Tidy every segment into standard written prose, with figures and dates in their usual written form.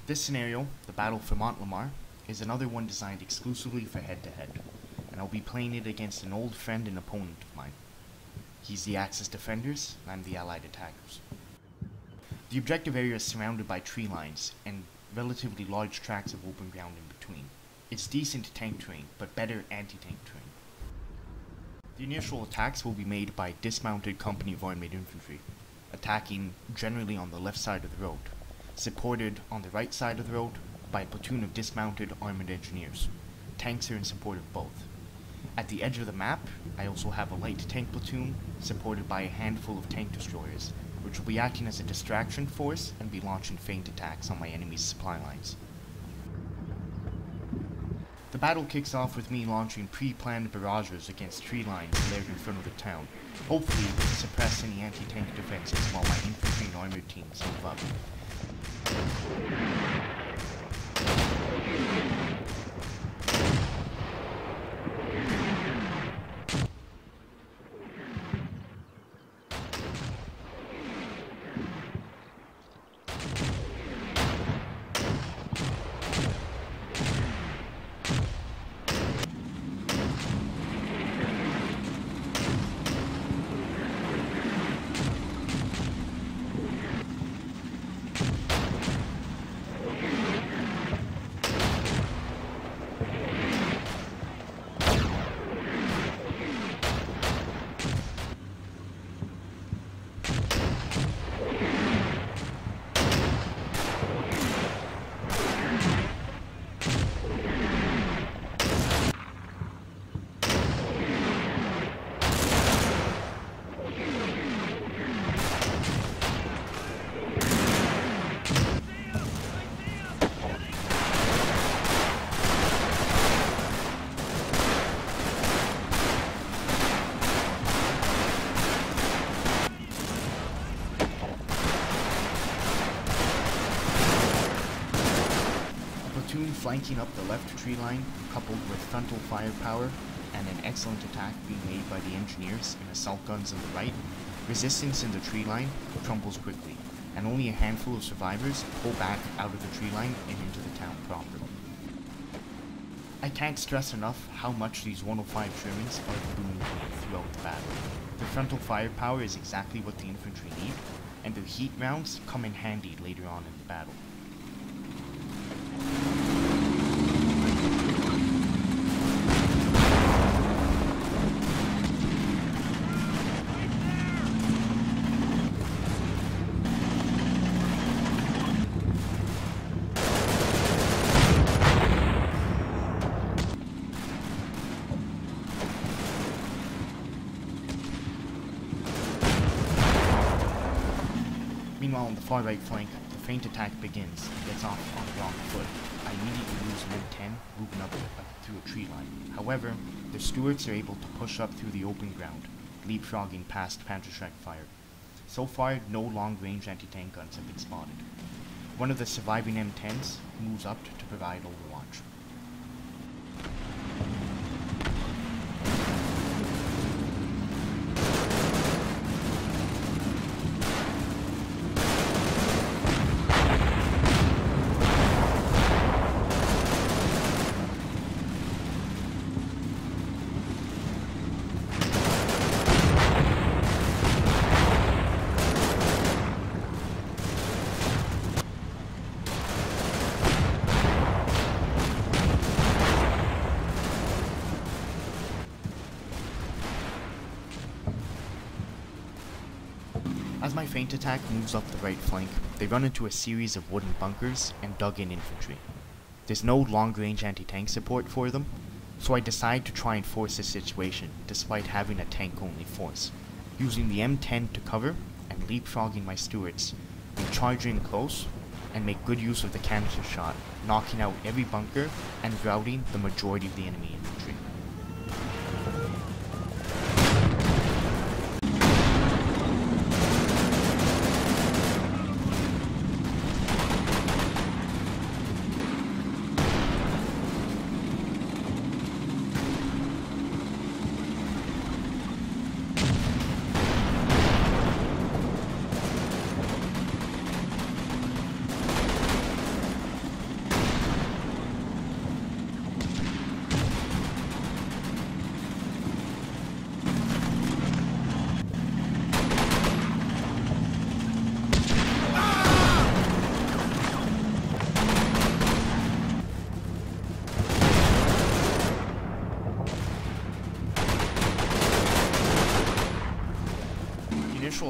This scenario, the battle for Montelimar, is another one designed exclusively for head-to-head, and I'll be playing it against an old friend and opponent of mine. He's the Axis defenders, and I'm the Allied attackers. The objective area is surrounded by tree lines, and relatively large tracts of open ground in between. It's decent tank terrain, but better anti-tank terrain. The initial attacks will be made by dismounted company of armored infantry, attacking generally on the left side of the road, supported on the right side of the road by a platoon of dismounted armored engineers. Tanks are in support of both. At the edge of the map, I also have a light tank platoon supported by a handful of tank destroyers, which will be acting as a distraction force and be launching feint attacks on my enemy's supply lines. The battle kicks off with me launching pre-planned barrages against tree lines layered in front of the town, hopefully to suppress any anti-tank defenses while my infantry and armored teams move up. Flanking up the left tree line, coupled with frontal firepower and an excellent attack being made by the engineers and assault guns on the right, resistance in the tree line crumbles quickly, and only a handful of survivors pull back out of the tree line and into the town proper. I can't stress enough how much these 105 Shermans are the boon throughout the battle. Their frontal firepower is exactly what the infantry need, and their heat rounds come in handy later on in the battle. Meanwhile, on the far right flank, the feint attack begins and gets off on the wrong foot. I immediately lose mid-10, moving up through a tree line. However, the Stuarts are able to push up through the open ground, leapfrogging past Panzerschreck fire. So far, no long-range anti-tank guns have been spotted. One of the surviving M10s moves up to provide overwatch. As my feint attack moves up the right flank, they run into a series of wooden bunkers and dug-in infantry. There's no long-range anti-tank support for them, so I decide to try and force the situation despite having a tank-only force, using the M10 to cover and leapfrogging my Stuarts, and charging close and make good use of the canister shot, knocking out every bunker and routing the majority of the enemy infantry.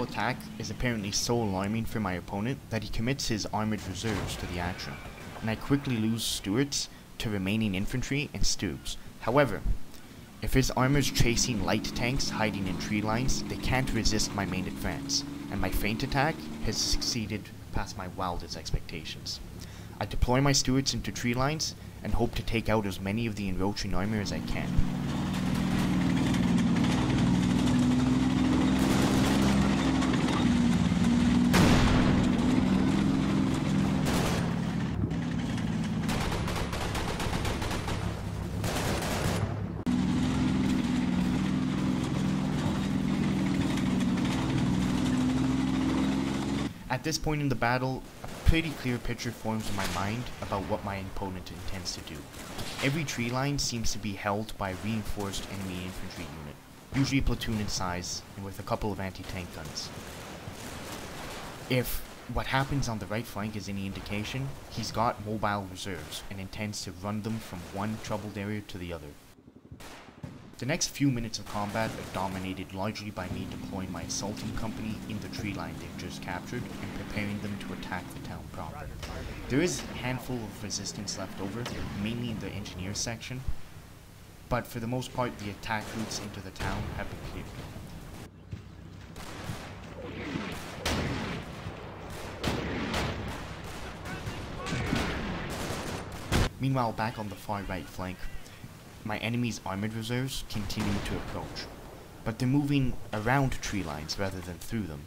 attack is apparently so alarming for my opponent that he commits his armored reserves to the action, and I quickly lose Stuarts to remaining infantry and Stubs. However, if his armor's chasing light tanks hiding in tree lines, they can't resist my main advance, and my feint attack has succeeded past my wildest expectations. I deploy my Stuarts into tree lines and hope to take out as many of the encroaching armor as I can. At this point in the battle, a pretty clear picture forms in my mind about what my opponent intends to do. Every tree line seems to be held by a reinforced enemy infantry unit, usually a platoon in size, and with a couple of anti-tank guns. If what happens on the right flank is any indication, he's got mobile reserves and intends to run them from one troubled area to the other. The next few minutes of combat are dominated largely by me deploying my assaulting company in the tree line they've just captured and preparing them to attack the town proper. There is a handful of resistance left over, mainly in the engineer section, but for the most part the attack routes into the town have been cleared. Meanwhile, back on the far right flank, my enemy's armored reserves continue to approach, but they're moving around tree lines rather than through them,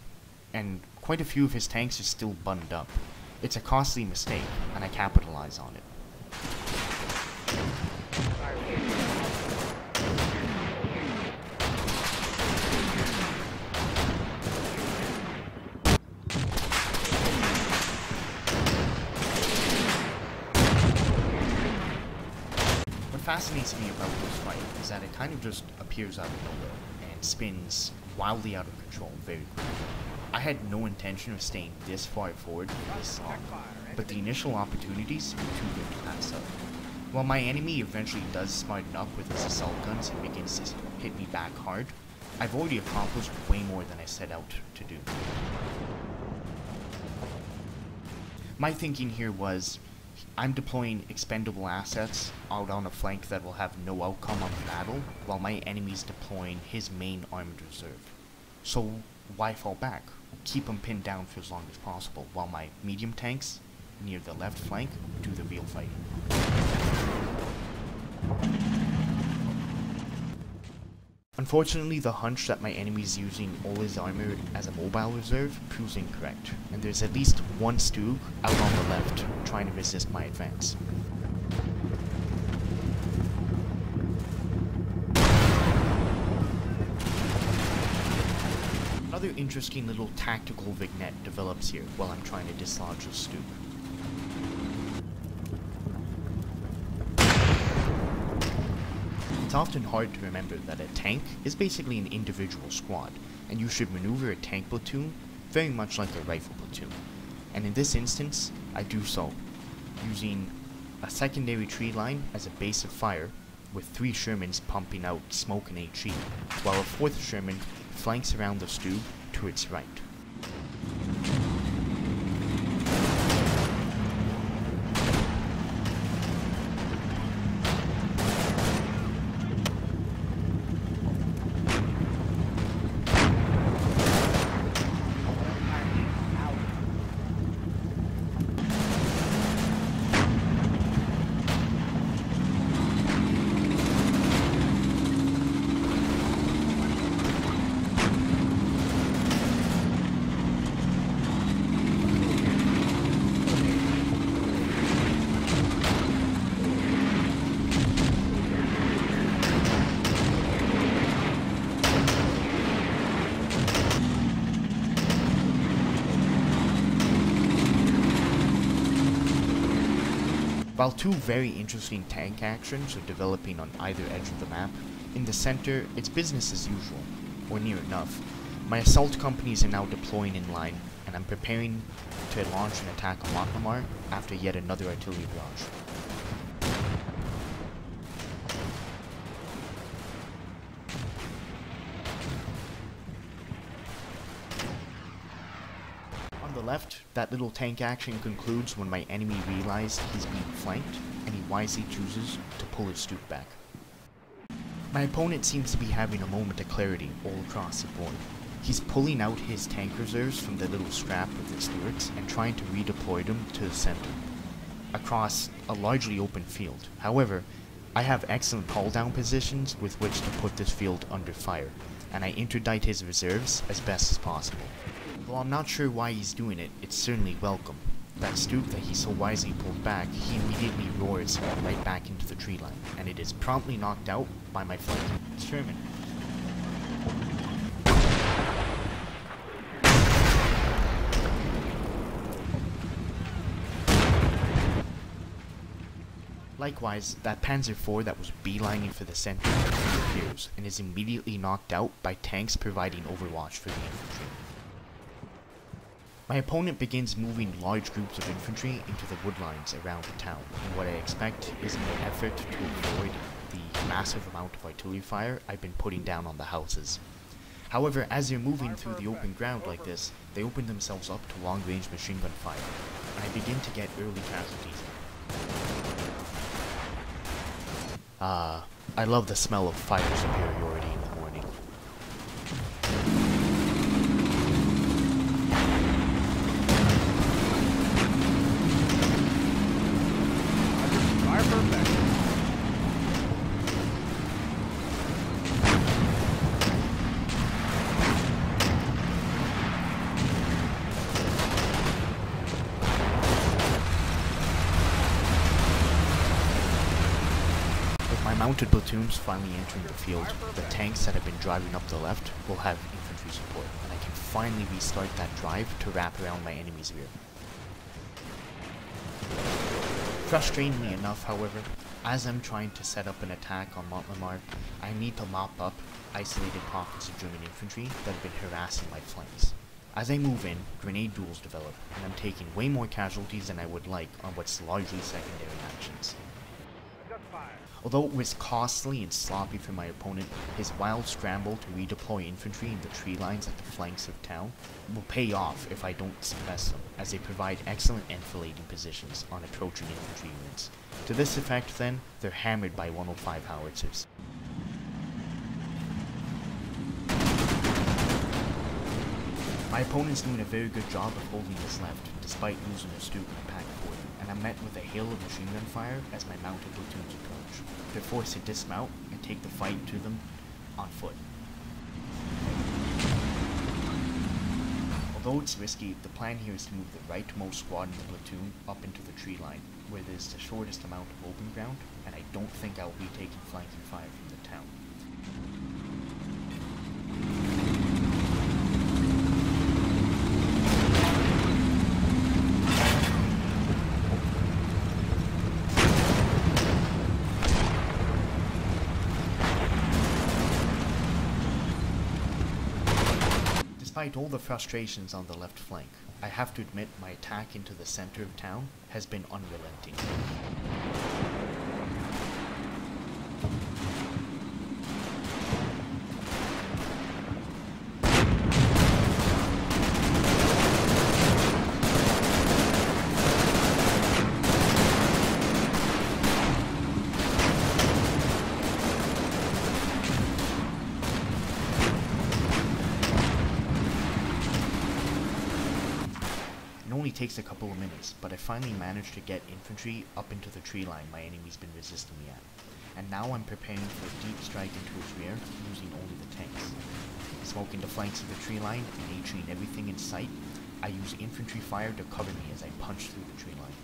and quite a few of his tanks are still bundled up. It's a costly mistake, and I capitalize on it. What fascinates me about this fight is that it kind of just appears out of nowhere and spins wildly out of control very quickly. I had no intention of staying this far forward for this long, but the initial opportunities were too good to pass up. While my enemy eventually does smarten up with his assault guns and begins to hit me back hard, I've already accomplished way more than I set out to do. My thinking here was, I'm deploying expendable assets out on a flank that will have no outcome on the battle, while my enemy's deploying his main armored reserve. So why fall back? Keep him pinned down for as long as possible, while my medium tanks near the left flank do the real fighting. Unfortunately, the hunch that my enemy's using all his armor as a mobile reserve proves incorrect, and there's at least one Stug out on the left trying to resist my advance. Another interesting little tactical vignette develops here while I'm trying to dislodge a Stug. It's often hard to remember that a tank is basically an individual squad, and you should maneuver a tank platoon very much like a rifle platoon. And in this instance, I do so, using a secondary tree line as a base of fire, with 3 Shermans pumping out smoke and HE, while a 4th Sherman flanks around the Stug to its right. While 2 very interesting tank actions are developing on either edge of the map, in the center, it's business as usual, or near enough. My assault companies are now deploying in line, and I'm preparing to launch an attack on Montelimar after yet another artillery barrage. left, that little tank action concludes when my enemy realizes he's being flanked, and he wisely chooses to pull his stoop back. My opponent seems to be having a moment of clarity all across the board. He's pulling out his tank reserves from the little scrap of its turrets and trying to redeploy them to the center, across a largely open field. However, I have excellent hull down positions with which to put this field under fire, and I interdict his reserves as best as possible. While I'm not sure why he's doing it, it's certainly welcome. That stoop that he so wisely pulled back, he immediately roars right back into the tree line, and it is promptly knocked out by my flanking Sherman. Likewise, that Panzer IV that was beelining for the center reappears and is immediately knocked out by tanks providing overwatch for the infantry. My opponent begins moving large groups of infantry into the woodlines around the town, in what I expect is an effort to avoid the massive amount of artillery fire I've been putting down on the houses. However, as they're moving through the open ground like this, they open themselves up to long-range machine gun fire, and I begin to get early casualties. I love the smell of fire superiority in the morning. Fire perfect. Mounted platoons finally entering the field, the tanks that have been driving up the left will have infantry support, and I can finally restart that drive to wrap around my enemy's rear. Frustratingly enough, however, as I'm trying to set up an attack on Montelimar, I need to mop up isolated pockets of German infantry that have been harassing my flanks. As I move in, grenade duels develop, and I'm taking way more casualties than I would like on what's largely secondary actions. Although it was costly and sloppy for my opponent, his wild scramble to redeploy infantry in the tree lines at the flanks of town will pay off if I don't suppress them, as they provide excellent enfilading positions on approaching infantry units. To this effect, then, they're hammered by 105 howitzers. My opponent's doing a very good job of holding his left, despite losing a stoop and pack fort, and I'm met with a hail of machine gun fire as my mounted platoons approach. They're forced to dismount and take the fight to them on foot. Although it's risky, the plan here is to move the rightmost squad in the platoon up into the tree line, where there's the shortest amount of open ground, and I don't think I'll be taking flanking fire from the town. Despite all the frustrations on the left flank, I have to admit my attack into the center of town has been unrelenting. It only takes a couple of minutes, but I finally managed to get infantry up into the tree line my enemy's been resisting me at. And now I'm preparing for a deep strike into his rear, using only the tanks. Smoking the flanks of the tree line and HEing everything in sight, I use infantry fire to cover me as I punch through the tree line.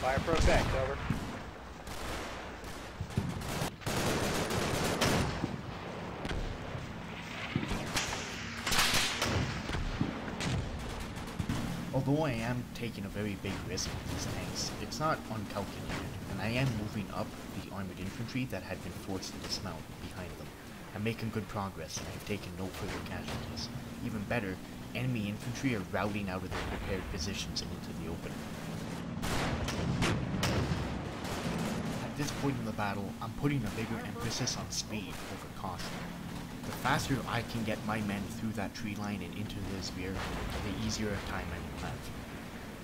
Fire for effect, over. Although I am taking a very big risk with these tanks, it's not uncalculated, and I am moving up the armored infantry that had been forced to dismount behind them. I'm making good progress, and I've taken no further casualties. Even better, enemy infantry are routing out of their prepared positions and into the open. At this point in the battle, I'm putting a bigger emphasis on speed over cost. The faster I can get my men through that tree line and into this rear, the easier a time I will have.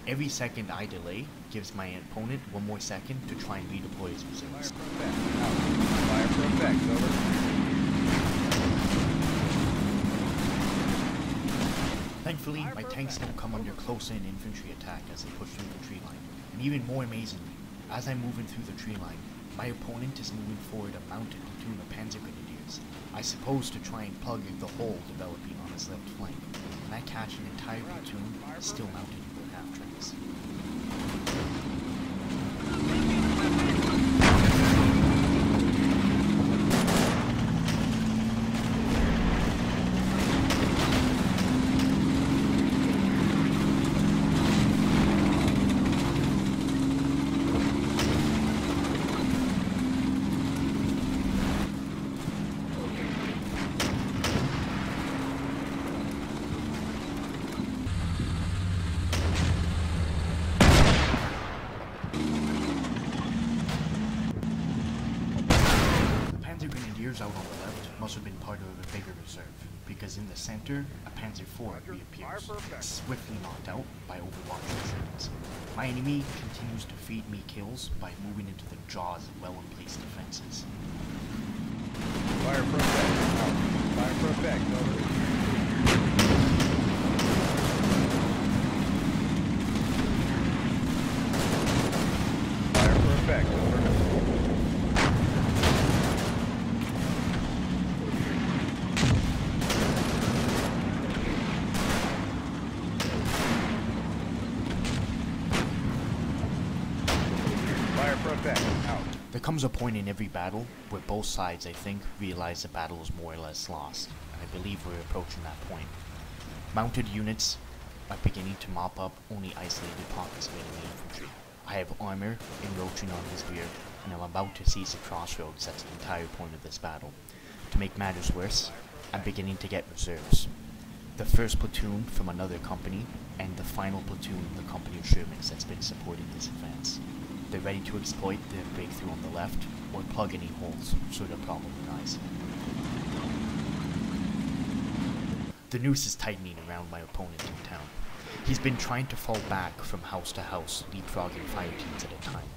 Every second I delay gives my opponent one more second to try and redeploy his reserves. Fire for effect, over. Thankfully, my tanks don't come under close-in infantry attack as they push through the tree line. And even more amazingly, as I'm moving through the tree line, my opponent is moving forward a mounted platoon of panzer grenadiers, I suppose to try and plug the hole developing on his left flank, and I catch an entire platoon still mounted in their half-tracks. Out on the left must have been part of a bigger reserve, because in the center, a Panzer IV reappears, swiftly knocked out by Overwatch insurgents. My enemy continues to feed me kills by moving into the jaws of well-in-place defenses. Fire for effect, out. Fire for effect, over. Fire for effect, over. There comes a point in every battle where both sides, I think, realize the battle is more or less lost, and I believe we're approaching that point. Mounted units are beginning to mop up only isolated pockets of enemy infantry. I have armor encroaching on his rear, and I'm about to seize the crossroads that's the entire point of this battle. To make matters worse, I'm beginning to get reserves. The first platoon from another company, and the final platoon of the company of Shermans that's been supporting this advance. They're ready to exploit the breakthrough on the left, or plug any holes should a problem arise. The noose is tightening around my opponent in town. He's been trying to fall back from house to house, leapfrogging fire teams at a time,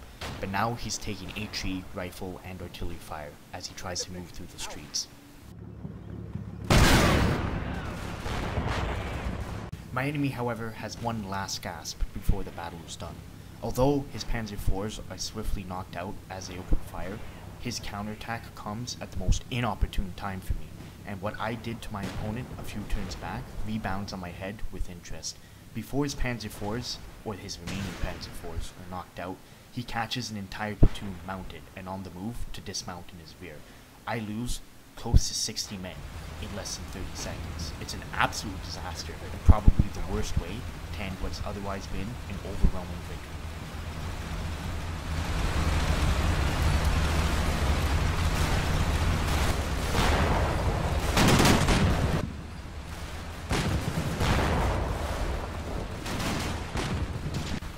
but now he's taking HE, rifle, and artillery fire as he tries to move through the streets. My enemy, however, has one last gasp before the battle is done. Although his Panzer IVs are swiftly knocked out as they open fire, his counterattack comes at the most inopportune time for me, and what I did to my opponent a few turns back rebounds on my head with interest. Before his Panzer IVs, or his remaining Panzer IVs, are knocked out, he catches an entire platoon mounted and on the move to dismount in his rear. I lose close to 60 men in less than 30 seconds. It's an absolute disaster, and probably the worst way to end what's otherwise been an overwhelming victory.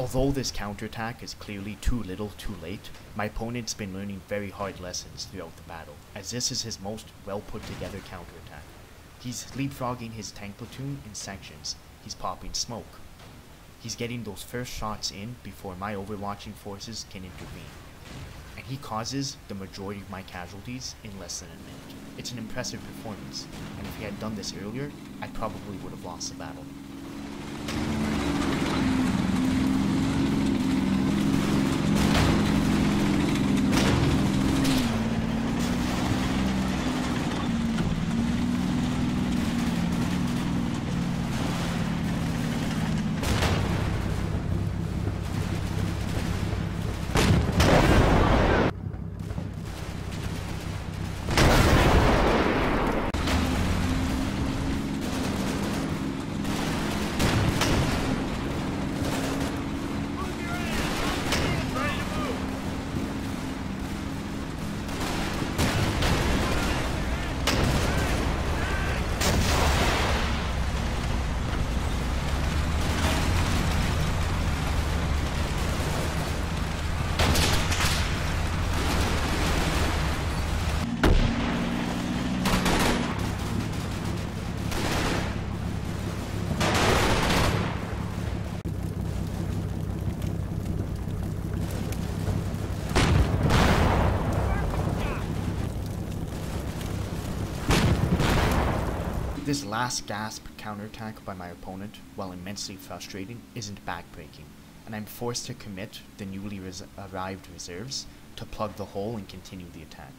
Although this counterattack is clearly too little too late, my opponent's been learning very hard lessons throughout the battle, as this is his most well put together counterattack. He's leapfrogging his tank platoon in sections, he's popping smoke. He's getting those first shots in before my overwatching forces can intervene. And he causes the majority of my casualties in less than a minute. It's an impressive performance, and if he had done this earlier, I probably would have lost the battle. This last gasp counterattack by my opponent, while immensely frustrating, isn't backbreaking, and I'm forced to commit the newly arrived reserves to plug the hole and continue the attack.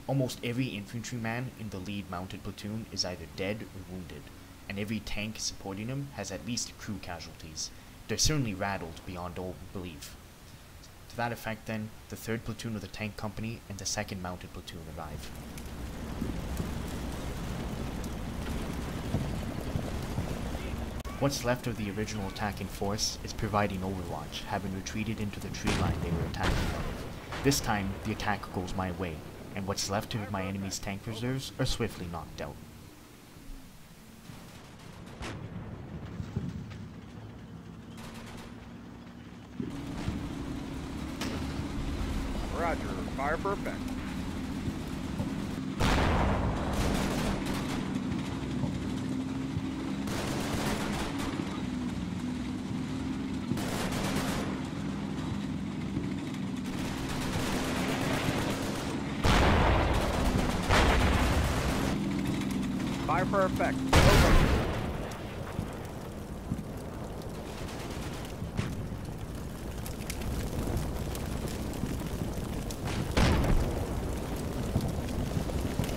Almost every infantryman in the lead mounted platoon is either dead or wounded, and every tank supporting him has at least crew casualties. They're certainly rattled beyond all belief. To that effect then, the 3rd platoon of the tank company and the 2nd mounted platoon arrive. What's left of the original attacking force is providing overwatch, having retreated into the tree line they were attacking out of. This time, the attack goes my way, and what's left of my enemy's tank reserves are swiftly knocked out. Roger. Fire for effect. Fire for effect. Over.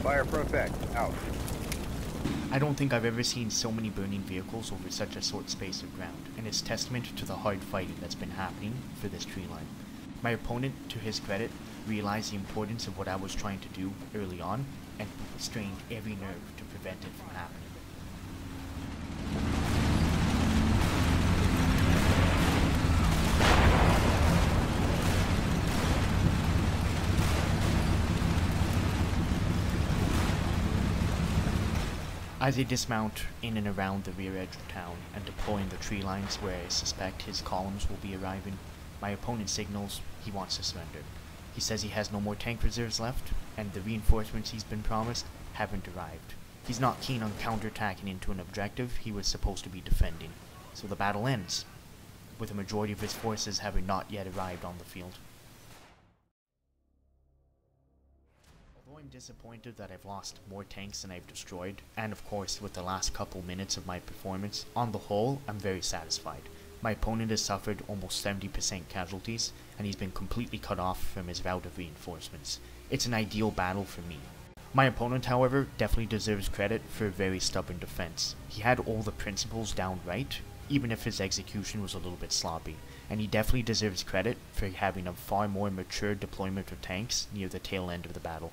Fire for effect. Out. I don't think I've ever seen so many burning vehicles over such a short space of ground, and it's testament to the hard fighting that's been happening for this tree line. My opponent, to his credit, realized the importance of what I was trying to do early on, and strained every nerve to prevent it from happening. As I dismount in and around the rear edge of town and deploying the tree lines where I suspect his columns will be arriving, my opponent signals he wants to surrender. He says he has no more tank reserves left, and the reinforcements he's been promised haven't arrived. He's not keen on counterattacking into an objective he was supposed to be defending, so the battle ends, with a majority of his forces having not yet arrived on the field. Although I'm disappointed that I've lost more tanks than I've destroyed, and of course with the last couple minutes of my performance, on the whole, I'm very satisfied. My opponent has suffered almost 70% casualties, and he's been completely cut off from his route of reinforcements. It's an ideal battle for me. My opponent, however, definitely deserves credit for a very stubborn defense. He had all the principles down right, even if his execution was a little bit sloppy, and he definitely deserves credit for having a far more mature deployment of tanks near the tail end of the battle.